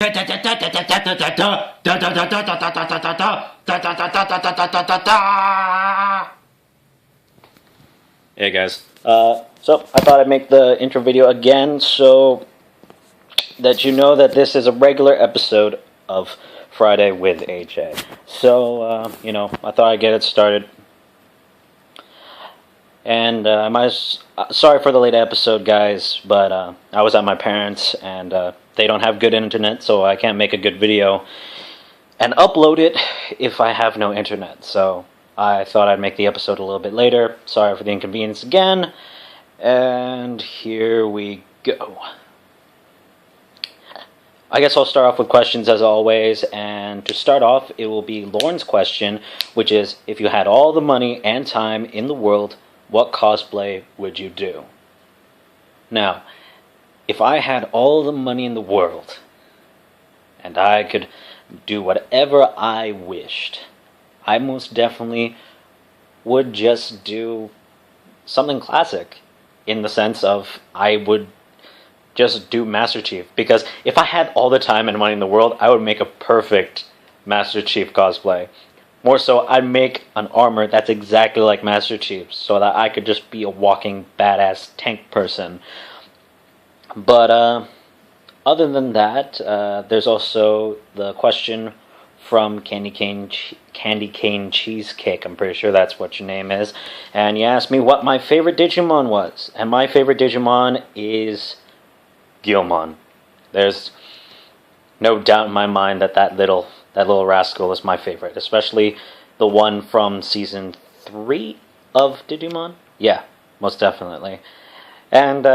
Hey guys, so I thought I'd make the intro video again so that you know that this is a regular episode of Friday with AJ. So, I thought I'd get it started. And sorry for the late episode, guys, but I was at my parents' and they don't have good internet, so I can't make a good video and upload it if I have no internet. So I thought I'd make the episode a little bit later. Sorry for the inconvenience again. And here we go. I guess I'll start off with questions as always, and to start off, it will be Lauren's question, which is, if you had all the money and time in the world, what cosplay would you do? Now, if I had all the money in the world, and I could do whatever I wished, I most definitely would just do something classic, in the sense of I would just do Master Chief, because if I had all the time and money in the world, I would make a perfect Master Chief cosplay. More so, I'd make an armor that's exactly like Master Chief's, so that I could just be a walking badass tank person. But other than that, there's also the question from Candy Cane Cheesecake. I'm pretty sure that's what your name is. And you asked me what my favorite Digimon was, and my favorite Digimon is Gilmon. There's no doubt in my mind that that little rascal is my favorite, especially the one from season 3 of Digimon. Yeah, most definitely. And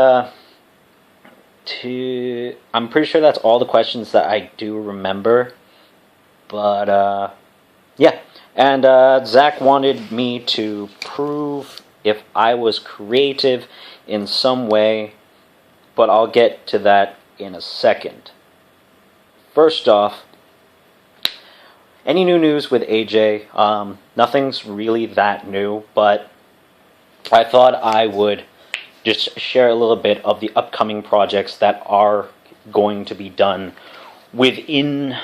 I'm pretty sure that's all the questions that I do remember. But yeah. And Zach wanted me to prove if I was creative in some way, but I'll get to that in a second. First off, any new news with AJ? Nothing's really that new, but I thought I would just share a little bit of the upcoming projects that are going to be done within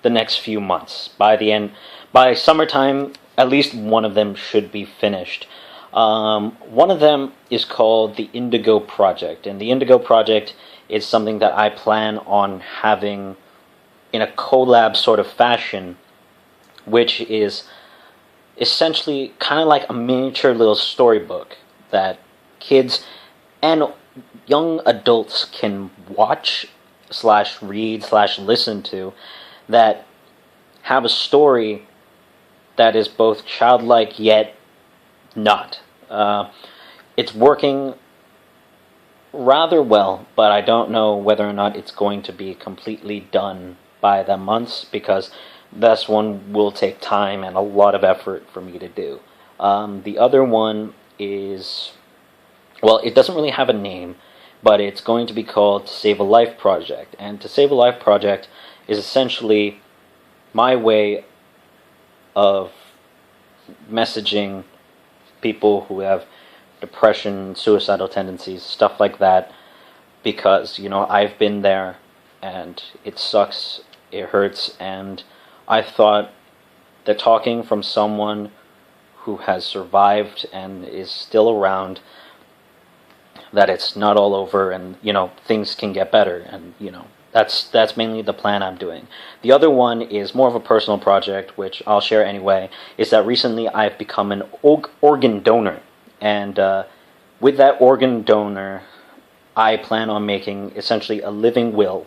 the next few months. By summertime, at least one of them should be finished. One of them is called the Indigo Project, and the Indigo Project is something that I plan on having in a collab sort of fashion, which is essentially kind of like a miniature little storybook that kids and young adults can watch / read / listen to, that have a story that is both childlike yet not. It's working rather well, but I don't know whether or not it's going to be completely done by the months, because this one will take time and a lot of effort for me to do. The other one is, well, it doesn't really have a name, but it's going to be called To Save a Life Project. And To Save a Life Project is essentially my way of messaging people who have depression, suicidal tendencies, stuff like that, because, I've been there, and it sucks, it hurts, and I thought that talking from someone who has survived and is still around, that it's not all over, and, things can get better, and, that's mainly the plan I'm doing. The other one is more of a personal project, which I'll share anyway, is that recently I've become an organ donor. And with that organ donor, I plan on making essentially a living will.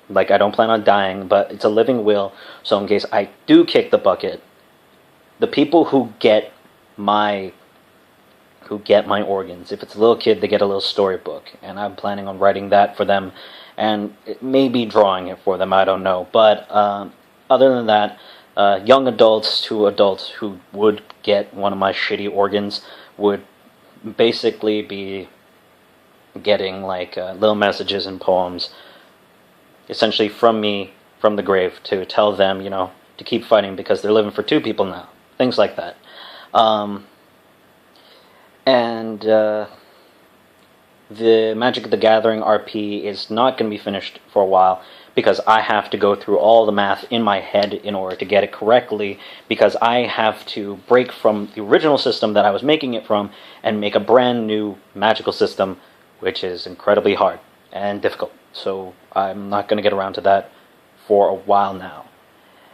Like, I don't plan on dying, but it's a living will, so in case I do kick the bucket, the people who get my organs, if it's a little kid, they get a little storybook, and I'm planning on writing that for them, and maybe drawing it for them, I don't know. But other than that, young adults to adults who would get one of my shitty organs would basically be getting like little messages and poems, essentially from me, from the grave, to tell them, to keep fighting because they're living for 2 people now. Things like that. the Magic the Gathering RP is not going to be finished for a while, because I have to go through all the math in my head in order to get it correctly, because I have to break from the original system that I was making it from and make a brand new magical system, which is incredibly hard and difficult. So I'm not going to get around to that for a while now.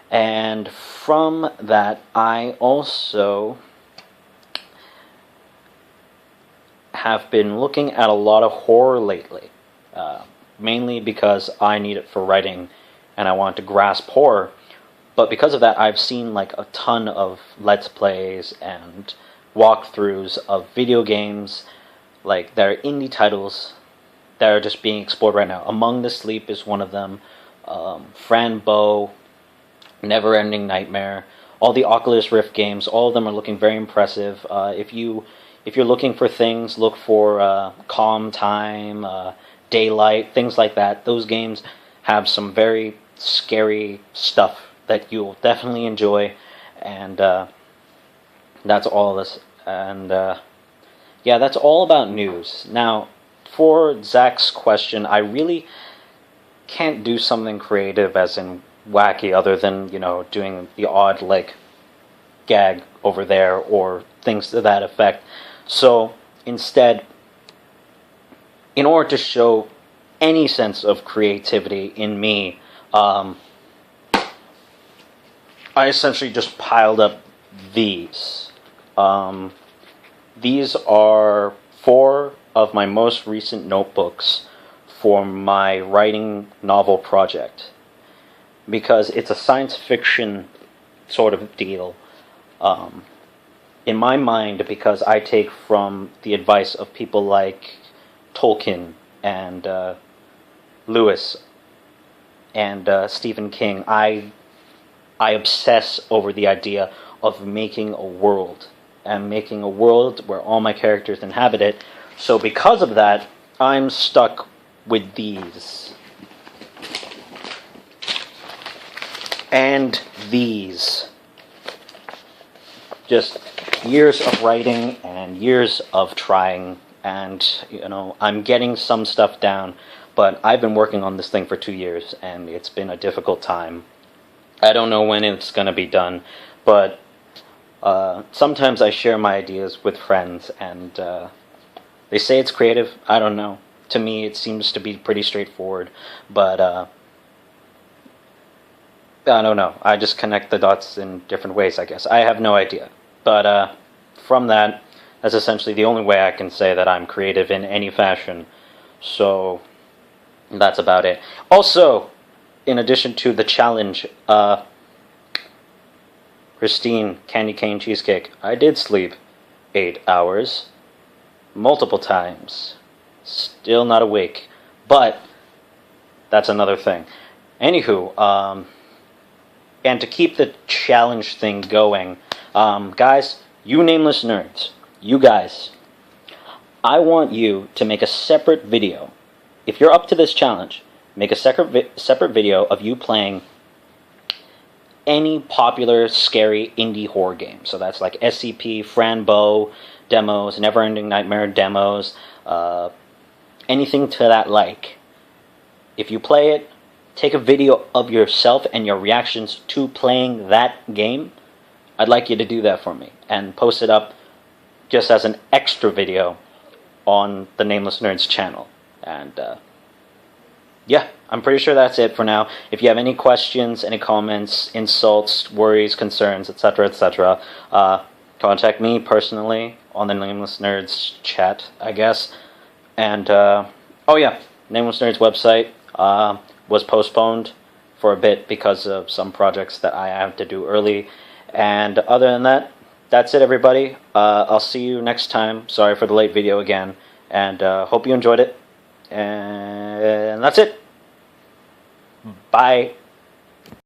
And from that, I also have been looking at a lot of horror lately, mainly because I need it for writing and I want to grasp horror. But because of that, I've seen like a ton of Let's Plays and walkthroughs of video games, like that are indie titles that are just being explored right now. Among the Sleep is one of them. Franbo, Never Ending Nightmare, all the Oculus Rift games, all of them are looking very impressive. If you're looking for things, look for Calm Time, Daylight, things like that. Those games have some very scary stuff that you'll definitely enjoy, and that's all this. And yeah, that's all about news. Now, for Zach's question, I really can't do something creative as in wacky other than, doing the odd, like, gag over there or things to that effect. So, instead, in order to show any sense of creativity in me, I essentially just piled up these. These are 4 of my most recent notebooks for my writing novel project, because it's a science fiction sort of deal. In my mind, because I take from the advice of people like Tolkien and Lewis and Stephen King, I obsess over the idea of making a world, and making a world where all my characters inhabit it. So because of that, I'm stuck with these. And these. Just years of writing and years of trying, and I'm getting some stuff down, but I've been working on this thing for 2 years and it's been a difficult time. I don't know when it's going to be done, but sometimes I share my ideas with friends and they say it's creative. I don't know. To me it seems to be pretty straightforward, but I don't know. I just connect the dots in different ways, I guess. I have no idea. But from that, that's essentially the only way I can say that I'm creative in any fashion. So that's about it. Also, in addition to the challenge, Christine Candy Cane Cheesecake, I did sleep 8 hours, multiple times. Still not awake. But that's another thing. Anywho, and to keep the challenge thing going, guys, you nameless nerds, you guys, I want you to make a separate video. If you're up to this challenge, make a separate video of you playing any popular, scary indie horror game. So that's like SCP, Franbo demos, Never Ending Nightmare demos, anything to that like. If you play it, take a video of yourself and your reactions to playing that game. I'd like you to do that for me and post it up just as an extra video on the Nameless Nerds channel. And yeah, I'm pretty sure that's it for now. If you have any questions, any comments, insults, worries, concerns, etc., contact me personally on the Nameless Nerds chat, I guess. And oh yeah, Nameless Nerds website was postponed for a bit because of some projects that I have to do early. And other than that, that's it, everybody. I'll see you next time. Sorry for the late video again. And hope you enjoyed it. And that's it. Bye.